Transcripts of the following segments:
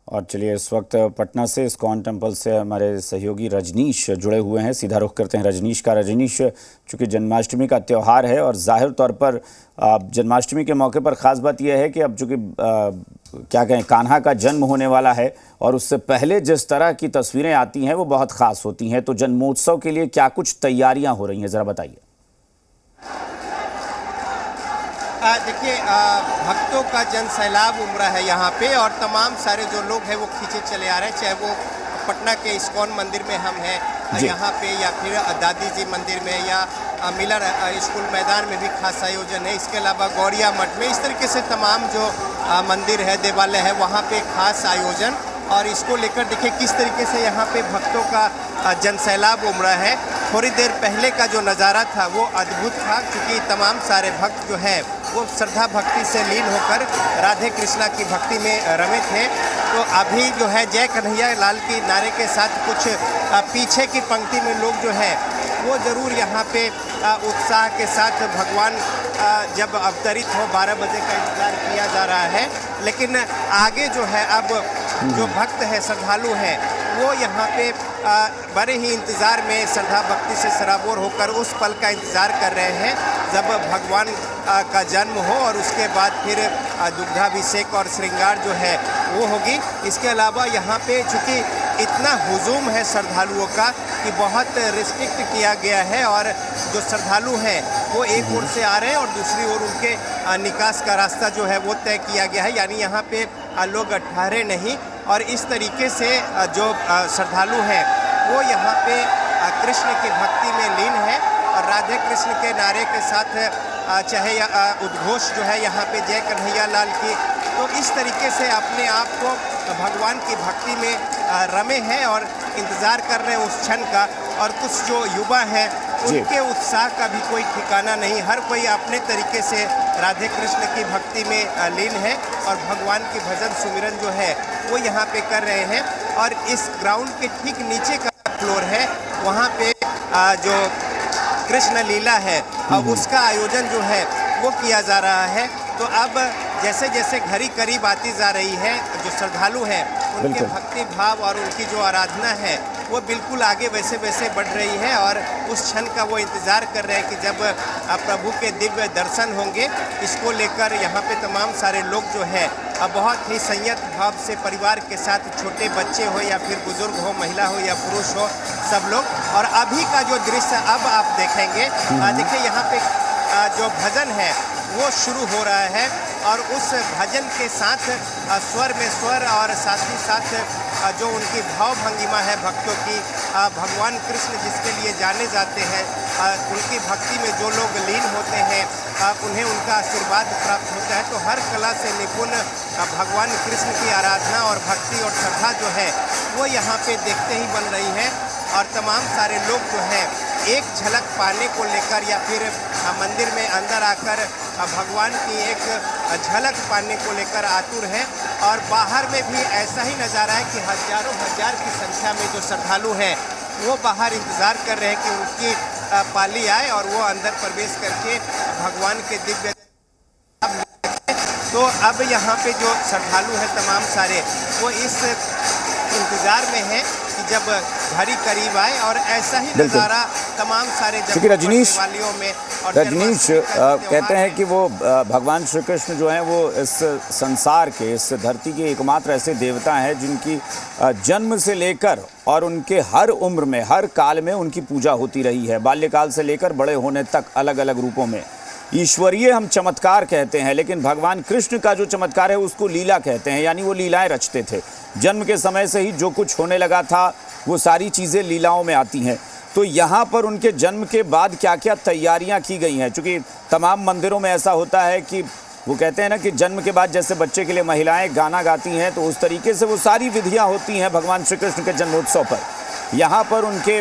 और चलिए इस वक्त पटना से इस्कॉन टेम्पल से हमारे सहयोगी रजनीश जुड़े हुए हैं। सीधा रुख करते हैं रजनीश का। रजनीश, चूँकि जन्माष्टमी का त्यौहार है और जाहिर तौर पर जन्माष्टमी के मौके पर ख़ास बात यह है कि अब चूँकि क्या कहें, कान्हा का जन्म होने वाला है और उससे पहले जिस तरह की तस्वीरें आती हैं वो बहुत ख़ास होती हैं। तो जन्मोत्सव के लिए क्या कुछ तैयारियाँ हो रही हैं, ज़रा बताइए। देखिए, भक्तों का जन सैलाब उमड़ा है यहाँ पे और तमाम सारे जो लोग हैं वो खींचे चले आ रहे हैं, चाहे वो पटना के इस्कॉन मंदिर में हम हैं यहाँ पे, या फिर दादी जी मंदिर में, या मिलर स्कूल मैदान में भी खास आयोजन है। इसके अलावा गौरिया मठ में, इस तरीके से तमाम जो मंदिर है, देवालय है, वहाँ पे खास आयोजन। और इसको लेकर देखिए किस तरीके से यहाँ पे भक्तों का जनसैलाब उमड़ा है। थोड़ी देर पहले का जो नज़ारा था वो अद्भुत था, क्योंकि तमाम सारे भक्त जो है वो श्रद्धा भक्ति से लीन होकर राधे कृष्णा की भक्ति में रमे थे। तो अभी जो है जय कन्हैया लाल की नारे के साथ कुछ पीछे की पंक्ति में लोग जो है वो ज़रूर यहाँ पे उत्साह के साथ भगवान जब अवतरित हो 12 बजे का इंतज़ार किया जा रहा है। लेकिन आगे जो है अब जो भक्त है, श्रद्धालु हैं, वो यहाँ पे बड़े ही इंतज़ार में श्रद्धा भक्ति से सराबोर होकर उस पल का इंतज़ार कर रहे हैं जब भगवान का जन्म हो और उसके बाद फिर दुग्धाभिषेक और श्रृंगार जो है वो होगी। इसके अलावा यहाँ पे चूँकि इतना हुजूम है श्रद्धालुओं का कि बहुत रिस्ट्रिक्ट किया गया है, और जो श्रद्धालु हैं वो एक ओर से आ रहे हैं और दूसरी ओर उनके निकास का रास्ता जो है वो तय किया गया है, यानी यहाँ पे लोग ठहरे नहीं। और इस तरीके से जो श्रद्धालु हैं वो यहाँ पे कृष्ण की भक्ति में लीन है और राधे कृष्ण के नारे के साथ चाहे उद्घोष जो है यहाँ पे जय कन्हैया लाल की, तो इस तरीके से अपने आप को भगवान की भक्ति में रमे हैं और इंतज़ार कर रहे हैं उस क्षण का। और कुछ जो युवा हैं उनके उत्साह का भी कोई ठिकाना नहीं, हर कोई अपने तरीके से राधे कृष्ण की भक्ति में लीन है और भगवान की भजन सुमिरन जो है वो यहाँ पे कर रहे हैं। और इस ग्राउंड के ठीक नीचे का फ्लोर है, वहाँ पे जो कृष्ण लीला है उसका आयोजन जो है वो किया जा रहा है। तो अब जैसे जैसे घड़ी करीब आती जा रही है, जो श्रद्धालु हैं उनके भक्ति भाव और उनकी जो आराधना है वो बिल्कुल आगे वैसे वैसे बढ़ रही है और उस क्षण का वो इंतज़ार कर रहे हैं कि जब प्रभु के दिव्य दर्शन होंगे। इसको लेकर यहाँ पे तमाम सारे लोग जो है बहुत ही संयत भाव से परिवार के साथ, छोटे बच्चे हो या फिर बुजुर्ग हो, महिला हो या पुरुष हो, सब लोग। और अभी का जो दृश्य अब आप देखेंगे, देखिए यहाँ पे जो भजन है वो शुरू हो रहा है और उस भजन के साथ स्वर में स्वर और साथ ही साथ जो उनकी भाव भंगिमा है भक्तों की, भगवान कृष्ण जिसके लिए जाने जाते हैं, उनकी भक्ति में जो लोग लीन होते हैं उन्हें उनका आशीर्वाद प्राप्त होता है। तो हर कला से निपुण भगवान कृष्ण की आराधना और भक्ति और श्रद्धा जो है वो यहाँ पे देखते ही बन रही है। और तमाम सारे लोग जो हैं एक झलक पाने को लेकर या फिर मंदिर में अंदर आकर भगवान की एक झलक पाने को लेकर आतुर हैं। और बाहर में भी ऐसा ही नज़ारा है कि हज़ारों हजार की संख्या में जो श्रद्धालु हैं वो बाहर इंतज़ार कर रहे हैं कि उनकी पाली आए और वो अंदर प्रवेश करके भगवान के दिव्य। तो अब यहाँ पे जो श्रद्धालु हैं तमाम सारे वो इस इंतज़ार में हैं कि जब घड़ी करीब आए और ऐसा ही नज़ारा तमाम सारे वालियों में। और रजनीश कहते हैं कि वो भगवान श्री कृष्ण जो हैं वो इस संसार के, इस धरती के एकमात्र ऐसे देवता हैं जिनकी जन्म से लेकर और उनके हर उम्र में, हर काल में उनकी पूजा होती रही है, बाल्यकाल से लेकर बड़े होने तक अलग अलग रूपों में। ईश्वरीय हम चमत्कार कहते हैं, लेकिन भगवान कृष्ण का जो चमत्कार है उसको लीला कहते हैं, यानी वो लीलाएं रचते थे। जन्म के समय से ही जो कुछ होने लगा था वो सारी चीज़ें लीलाओं में आती हैं। तो यहाँ पर उनके जन्म के बाद क्या क्या तैयारियाँ की गई हैं? चूँकि तमाम मंदिरों में ऐसा होता है कि वो कहते हैं ना कि जन्म के बाद जैसे बच्चे के लिए महिलाएं गाना गाती हैं, तो उस तरीके से वो सारी विधियाँ होती हैं भगवान श्री कृष्ण के जन्मोत्सव पर। यहाँ पर उनके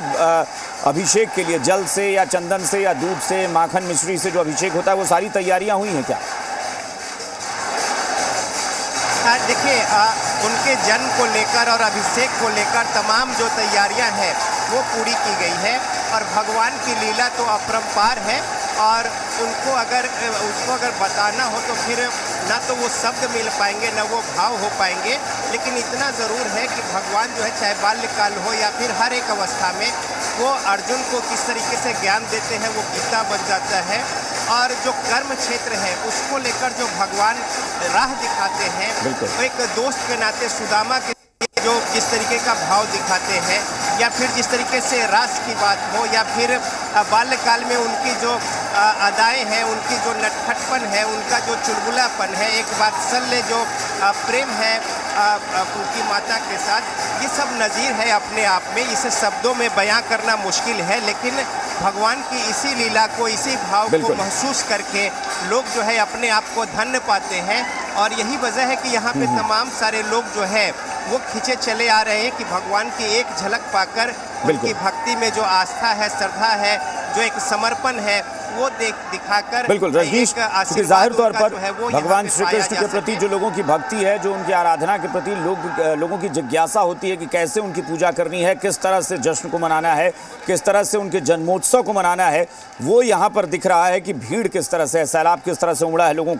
अभिषेक के लिए जल से या चंदन से या दूध से, माखन मिश्री से जो अभिषेक होता है वो सारी तैयारियां हुई हैं क्या? देखिए, उनके जन्म को लेकर और अभिषेक को लेकर तमाम जो तैयारियां हैं वो पूरी की गई है और भगवान की लीला तो अपरंपार है। और उसको अगर बताना हो तो फिर ना तो वो शब्द मिल पाएंगे, ना वो भाव हो पाएंगे, लेकिन इतना ज़रूर है कि भगवान जो है चाहे बाल्यकाल हो या फिर हर एक अवस्था में वो अर्जुन को किस तरीके से ज्ञान देते हैं, वो गीता बन जाता है। और जो कर्म क्षेत्र है उसको लेकर जो भगवान राह दिखाते हैं, वो एक दोस्त के नाते सुदामा के जो जिस तरीके का भाव दिखाते हैं, या फिर जिस तरीके से रास की बात हो, या फिर बाल्यकाल में उनकी जो अदाएँ हैं, उनकी जो नटखटपन है, उनका जो चुलबुलापन है, एक वात्सल्य जो प्रेम है उनकी माता के साथ, ये सब नज़ीर है अपने आप में। इसे शब्दों में बयां करना मुश्किल है, लेकिन भगवान की इसी लीला को, इसी भाव को महसूस करके लोग जो है अपने आप को धन्य पाते हैं। और यही वजह है कि यहाँ पे तमाम सारे लोग जो है वो खींचे चले आ रहे हैं कि भगवान की एक झलक पाकर उनकी भक्ति में जो आस्था है, श्रद्धा है, जो एक समर्पण है, वो दिखाकर बिल्कुल रजनीश, क्योंकि जाहिर तौर पर भगवान श्री कृष्ण के प्रति जो लोगों की भक्ति है, जो उनकी आराधना के प्रति लोगों की जिज्ञासा होती है कि कैसे उनकी पूजा करनी है, किस तरह से जश्न को मनाना है, किस तरह से उनके जन्मोत्सव को मनाना है, वो यहाँ पर दिख रहा है कि भीड़ किस तरह से है, सैलाब किस तरह से उमड़ा है लोगों